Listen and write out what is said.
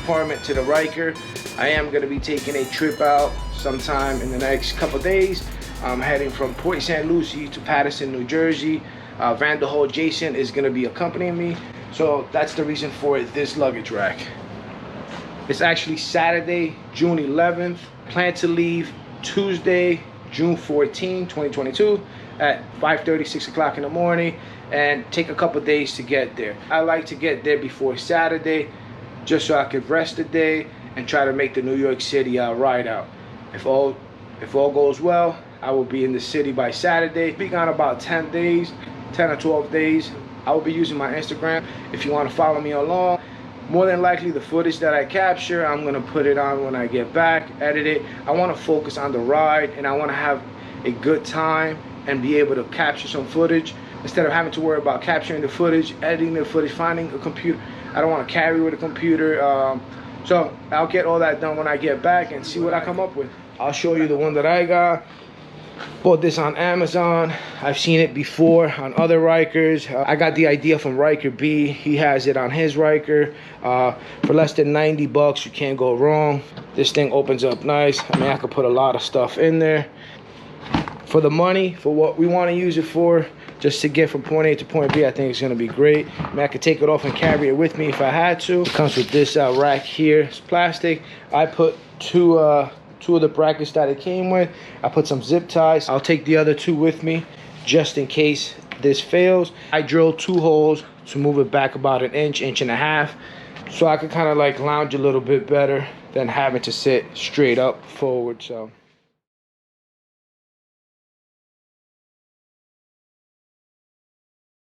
department to the Ryker. I am going to be taking a trip out sometime in the next couple days. I'm heading from Port St. Lucie to Paterson, New Jersey. Vanderhall Jason is going to be accompanying me. So that's the reason for this luggage rack. It's actually Saturday, June 11th. Plan to leave Tuesday, June 14, 2022 at 5:30, 6 o'clock in the morning, and take a couple days to get there. I like to get there before Saturday just so I could rest the day and try to make the New York City ride out. If all goes well, I will be in the city by Saturday. Be gone about 10 days, 10 or 12 days. I will be using my Instagram if you want to follow me along. More than likely, the footage that I capture, I'm going to put it on when I get back, edit it. I want to focus on the ride, and I want to have a good time and be able to capture some footage instead of having to worry about capturing the footage, editing the footage, finding a computer. I don't want to carry with a computer. So I'll get all that done when I get back and see what I come up with. I'll show you the one that I got. Bought this on Amazon. I've seen it before on other Rykers. I got the idea from Ryker B. He has it on his Ryker. For less than 90 bucks, you can't go wrong. This thing opens up nice. I mean, I could put a lot of stuff in there. For the money, for what we want to use it for, just to get from point A to point B, I think it's going to be great. I mean, I could take it off and carry it with me if I had to. It comes with this rack here. It's plastic. I put two of the brackets that it came with. I put some zip ties. I'll take the other two with me just in case this fails. I drilled 2 holes to move it back about an inch, inch and a half, so I could kind of like lounge a little bit better than having to sit straight up forward. So